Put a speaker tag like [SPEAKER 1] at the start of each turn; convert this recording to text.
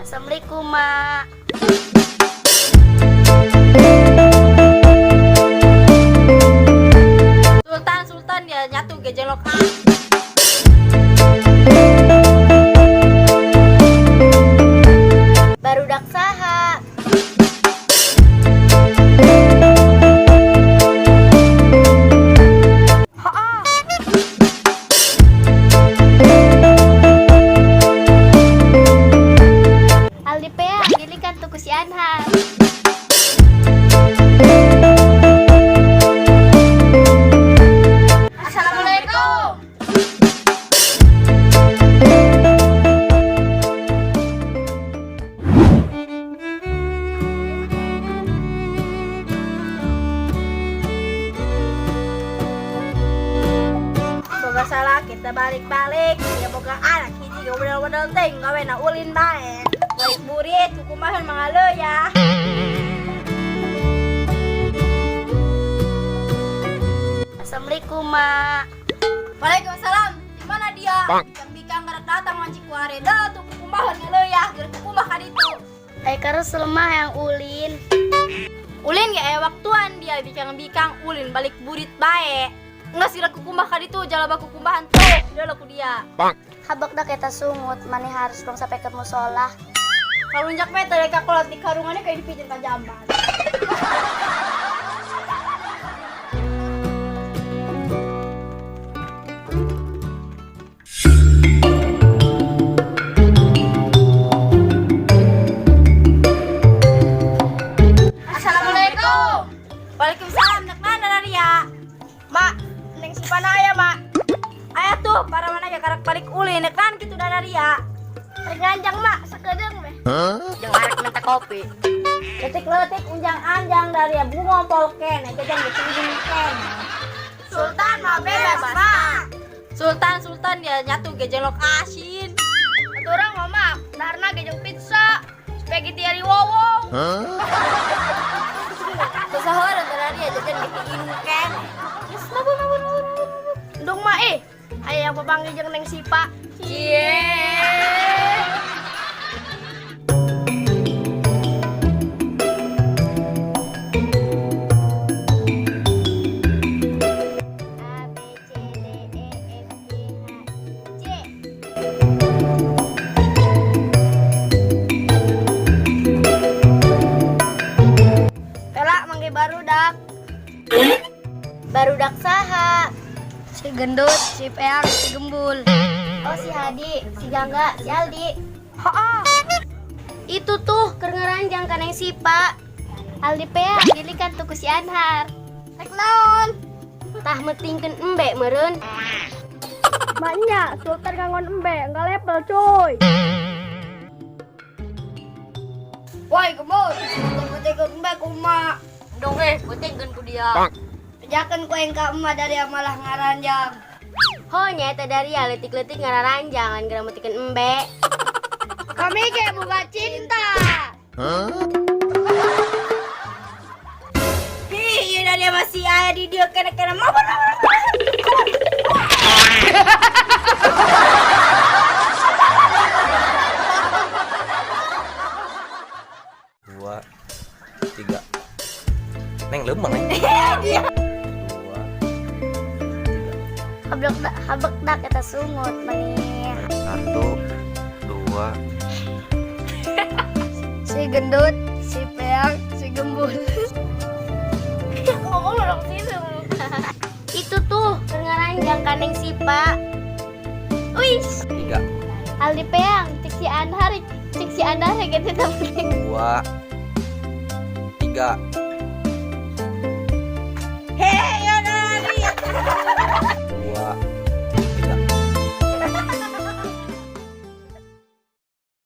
[SPEAKER 1] Assalamualaikum, Mak. Sultan dia nyatu gejelok. Barudak saha. Aldi Pea, gilikan tuku si Anhar. Assalamualaikum. Boga salah kita balik-balik. Ya boga anak hiji ga modal-modal ting gawe na ulin bae. Balik burit kukumahan mga ya. Assalamualaikum, Mak. Waalaikumsalam. Di mana dia? Yang bikang gerak datang manci kuare dah tuh kukumahan ya. Gerak kukumah ka ditu. Ai karus lemah yang ulin. Ulin ya waktuan dia bikang-bikang ulin balik burit bae. Enggak sih kukumah ka ditu jalaba kukumahan tuh. Dia laku dia. Habak dah kita sungut, mani harus dong sampai ke musola. Kalau unjak meta deka kolot di karungannya kayak dipijit ka jamban. Assalamualaikum. Waalaikumsalam. Nak mana Naria? Mak, neng si panaya, Mak. Ayah tuh, para mana ya karak balik uli nekan gitu Naria. Terganjang, Mak, sekedeng meh. Jangan arek minta kopi. Letik-letik unjang-anjang dari bunga polken, jajan ditunjung ken. Sultan mah bebas, Mak. Sultan dia nyatu gejelok asin. Atuh orang mah, Mak, darna gejeng pizza, spaghetti ari wowo. Sahur antara dia jajan ditunjung ken. Geus nabun. Ndung mah aya yang papanggil jeung Neng Sipa. Cie. Barudak saha. Si gendut, si peang, si gembul. Oh si Hadi, si Gangga, si Aldi. Itu tuh keur ngaranjang ka Neng Sipa. Aldi Pea, gilikan tuku si Anhar. Rek naon? Tah metingkeun embe meureun. Maknya, Sultan ngangon embe, enggak level cuy. Woi, gembul, betingkeun embe kumaha? Dong betingkeun ku dia. Jakan ku engka emak dari malah ngaranjang. Ho nyata dari letik-letik ngararanjang ngan meutikeun embe. Kami ge boga cinta. Ieu dari masih aya di dieu kena-kena mah.
[SPEAKER 2] Dua, tiga. Neng leumeung neng.
[SPEAKER 1] Habak dah kita sungut manis.
[SPEAKER 2] 1, 2.
[SPEAKER 1] Si gendut, si peang, si gembul. Ngomong dong sih. Itu tuh ngaranjang ka Neng Sipa. Wis.
[SPEAKER 2] 3.
[SPEAKER 1] Aldi Peang, cek si Anhar gitu temen.
[SPEAKER 2] 2, 3.